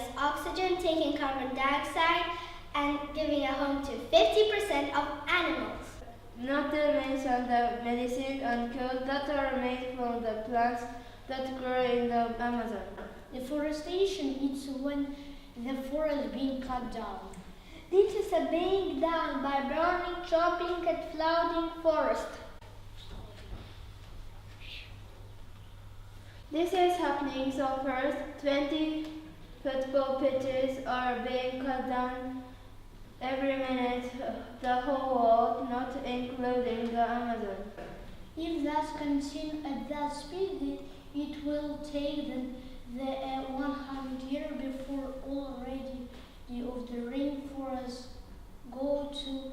us oxygen, taking carbon dioxide, and giving a home to 50% of animals. Not to mention the medicine and cures that are made from the plants that grow in the Amazon. Deforestation is when the forest being cut down. This is being done by burning, chopping, and flooding forest. This is happening so first 20 football pitches are being cut down every minute, the whole world, not including the Amazon. If that continues at that speed, it will take the 100 years before already of the rainforest go to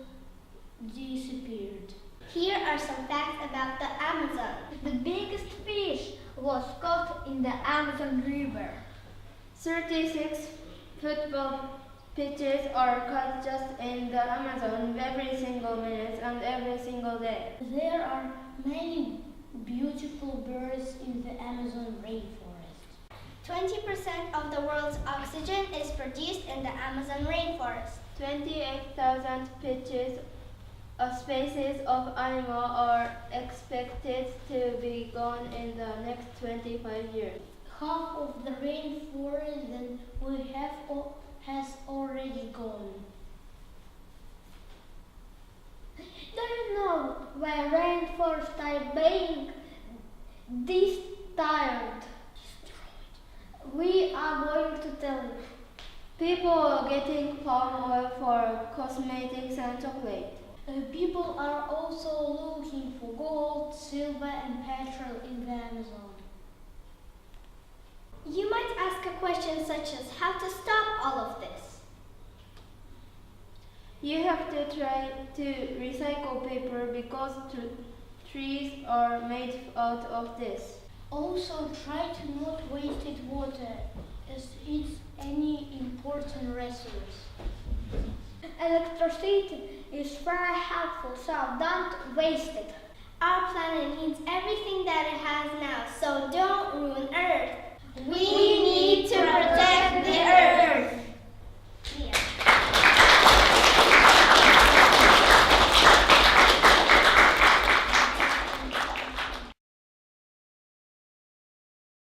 disappeared. Here are some facts about the Amazon. The biggest fish was caught in the Amazon River. 36 football pitches are cut just in the Amazon every single minute and every single day. There are many beautiful birds in the Amazon rainforest. 20% of the world's oxygen is produced in the Amazon rainforest. 28,000 species of animal are expected to be gone in the next 25 years. Half of the rainforest that we have has already gone. Do you know why rainforests are being destroyed? We are going to tell you. People are getting palm oil for cosmetics and chocolate. People are also looking for gold, silver, and petrol in the Amazon. You might ask a question such as how to stop all of this. You have to try to recycle paper because trees are made out of this. Also, try to not waste water, as it's any important resource. Electricity is very helpful, so don't waste it. Our planet needs everything that it has now, so don't ruin Earth.